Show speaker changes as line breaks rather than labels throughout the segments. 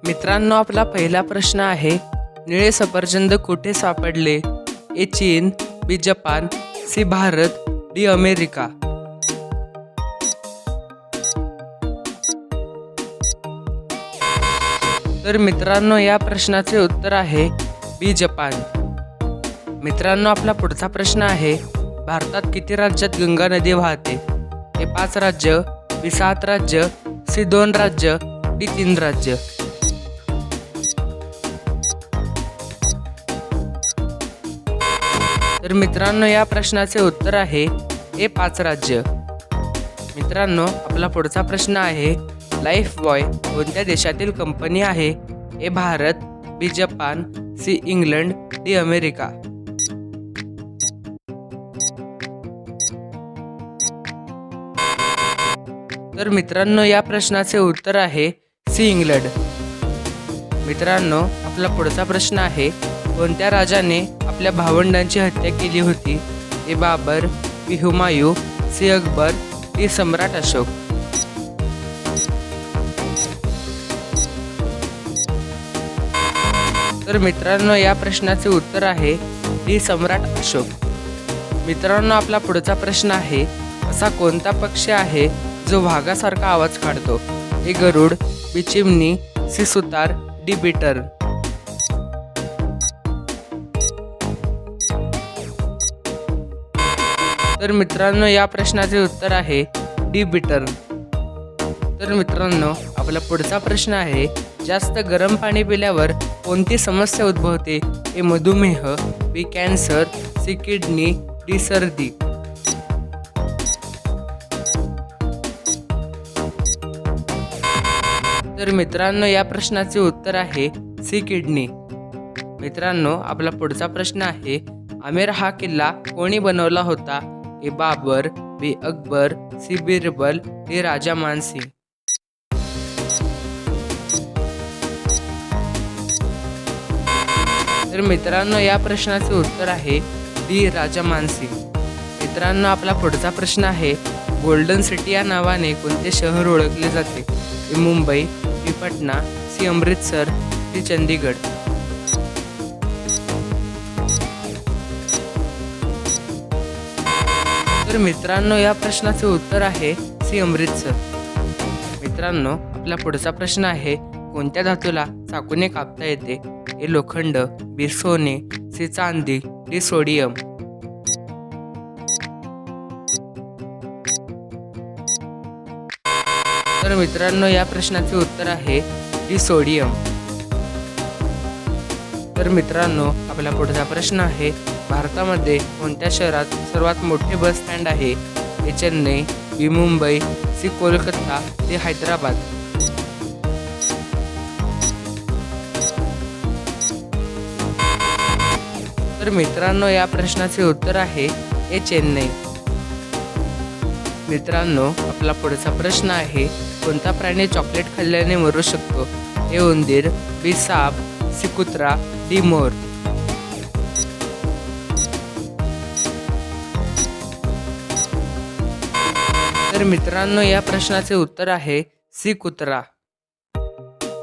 मित्रांनो, आपला पहिला प्रश्न आहे, निळे सफरचंद कुठे सापडले? ए चीन, B Japan, C Bharat, D America. तर मित्रांनो, या प्रश्नाचे उत्तर आहे बी जपान. मित्रांनो, आपला पुढचा प्रश्न आहे, भारतात किती राज्यात गंगा नदी वाहते? ए 5 राज्य, बी 7 राज्य, सी 2 राज्य, डी 3 राज्य. तर मित्रांनो, या प्रश्नाचे उत्तर आहे ए 5 राज्य. मित्रांनो, आपला पुढचा प्रश्न आहे, लाईफ बॉय कोणत्या देशातील कंपनी आहे? A Bharat, B Japan, C England, D America. तर मित्रांनो, या प्रश्नाचे उत्तर आहे सी इंग्लंड. मित्रांनो, आपला पुढचा प्रश्न आहे, कोणत्या राजाने आपल्या भावंडांची हत्या केली होती? ए बाबर, बी हुमायूं, सी अकबर, डी सम्राट अशोक. तर मित्रांनो, या प्रश्नाचे उत्तर आहे डी सम्राट अशोक. मित्रांनो, आपला पुढचा प्रश्न आहे, असा कोणता पक्षी आहे जो वाघासारखा आवाज काढतो? ए गरुड, बी चिमणी, सी सुतार, डी बिटर. तर मित्रांनो, या प्रश्नाचे उत्तर आहे डी बिटर. तर मित्रांनो, आपला पुढचा प्रश्न आहे, जास्त गरम पाणी पिल्यावर कोणती समस्या उद्भवते? ए मधुमेह, बी कॅन्सर, सी किडनी, डी सर्दी. तर मित्रांनो, या प्रश्नाचे उत्तर आहे सी किडनी. मित्रांनो, आपला पुढचा प्रश्न आहे, आमेर हा किल्ला कोणी बनवला होता? ए बाबर, बी अकबर, सी बिरबल, डी राजा मानसिंग. तर मित्रांनो, या प्रश्नाचे उत्तर आहे डी राजा मानसिंग. मित्रांनो, आपला पुढचा प्रश्न आहे, गोल्डन सिटी या नावाने कोणते शहर ओळखले जाते? ए मुंबई, बी पटना, सी अमृतसर, डी चंदीगड. तर मित्रांनो, या प्रश्नाचे उत्तर आहे सी अमृतसर. मित्रांनो, आपला पुढचा प्रश्न आहे, कोणत्या धातूला चाकूने कापता येते? ए लोखंड, बी सोने, सी चांदी, डी सोडियम. तर मित्रांनो, या प्रश्नाचे उत्तर आहे डी सोडियम. तर मित्रांनो, आपला पुढचा प्रश्न आहे, भारतामध्ये कोणत्या शहरात सर्वात मोठे बस स्टँड आहे? ए चेन्नई, बी मुंबई, सी कोलकाता, डी हैदराबाद. तर मित्रांनो, या प्रश्नाचे उत्तर आहे ए चेन्नई. मित्रांनो, आपला पुढचा प्रश्न आहे, कोणता प्राणी चॉकलेट खाल्ल्याने मरू शकतो? ए उंदीर, बी साप, सी कुत्रा, डी मोर. तर मित्रांनो, या प्रश्नाचे उत्तर आहे सी कुत्रा.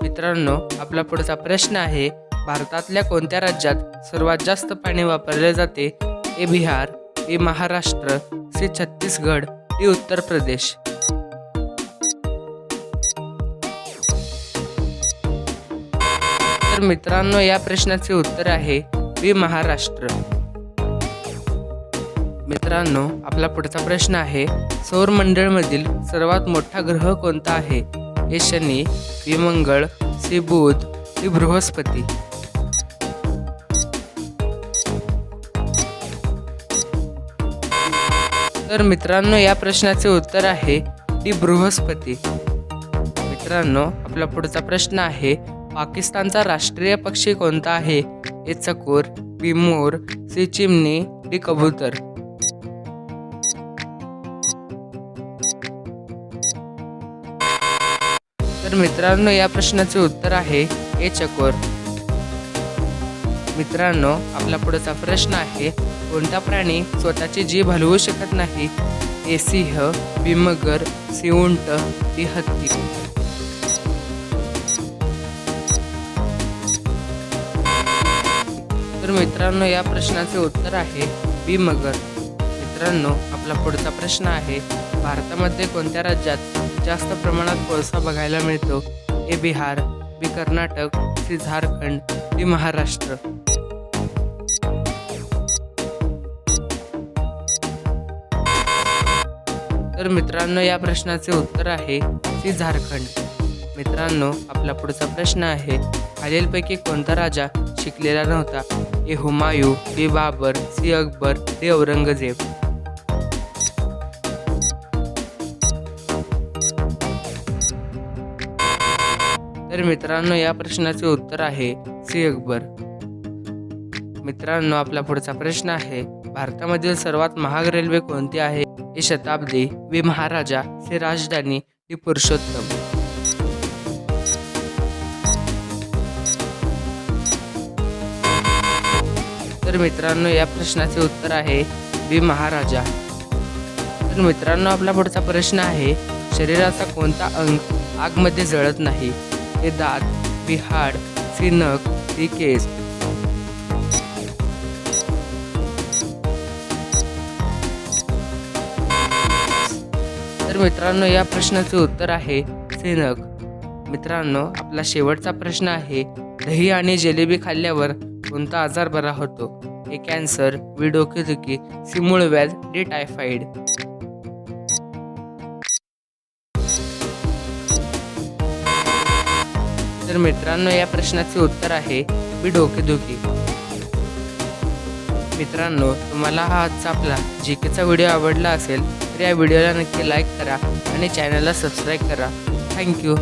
मित्रांनो, आपला पुढचा प्रश्न आहे, भारतातल्या कोणत्या राज्यात सर्वात जास्त पाणी वापरले जाते? ए बिहार, बी महाराष्ट्र, सी छत्तीसगड, डी उत्तर प्रदेश. तर मित्रांनो, या प्रश्नाचे उत्तर आहे बी महाराष्ट्र. मित्रांनो, आपला पुढचा प्रश्न आहे, सौर मंडळमधील सर्वात मोठा ग्रह कोणता आहे? ए शनी, बी मंगळ, सी बुध, डी बृहस्पती. तर मित्रांनो, या प्रश्नाचे उत्तर आहे डी बृहस्पती. मित्रांनो, आपला पुढचा प्रश्न आहे, पाकिस्तानचा राष्ट्रीय पक्षी कोणता आहे? ए चकोर, बी मोर, सी चिमणी, डी कबूतर. तर मित्रांनो, या प्रश्नाचे उत्तर आहे ए चकोर. मित्रांनो, आपला पुढचा प्रश्न आहे, कोणता प्राणी स्वतःची जीभ हलवू शकत नाही? ए सिंह, बी मगर, सी उंट, डी हत्ती. तर मित्रांनो या प्रश्नाचे उत्तर आहे बी मगर. मित्रांनो आपला पुढचा प्रश्न आहे, भारतामध्ये कोणत्या राज्यात जास्त प्रमाणात कोळसा बघायला मिळतो? ए बिहार, बी कर्नाटक, सी झारखंड, डी महाराष्ट्र. तर मित्रांनो या प्रश्नाचे उत्तर आहे सी झारखंड. मित्रांनो आपला पुढचा प्रश्न आहे, खालीलपैकी कोणता राजा शिकलेला नव्हता? ए हुमायूं, बी बाबर, सी अकबर, डी औरंगजेब. तर मित्रांनो या प्रश्नाचे उत्तर आहे सी अकबर. मित्रांनो आपला पुढचा प्रश्न आहे, भारतामधील सर्वात महाग रेल्वे कोणती आहे? ए शताब्दी, बी महाराजा, सी राजधानी, डी पुरुषोत्तम. तर मित्रांनो या प्रश्नाचे उत्तर आहे बी महाराजा. तर मित्रांनो आपला पुढचा प्रश्न आहे, शरीराचा कोणता अंग आगमध्ये जळत नाही? हे दात, बी हाड, सी नख, डी केस. तर मित्रांनो या प्रश्नाचे उत्तर आहे सी नख. मित्रांनो आपला शेवटचा प्रश्न आहे, दही आणि जिलेबी खाल्ल्यावर कोणता आजार बरा होतो? ए कॅन्सर, बी डोकेदुखी, सी मूळव्याध, डी टायफॉइड. तर मित्रांनो या प्रश्नाचे उत्तर आहे बी डोकेदुखी. मित्रांनो तुम्हाला हा आजचा आपला जीकेचा व्हिडिओ आवडला असेल तर या व्हिडिओला नक्की लाईक करा आणि चॅनलला सबस्क्राईब करा. थँक्यू.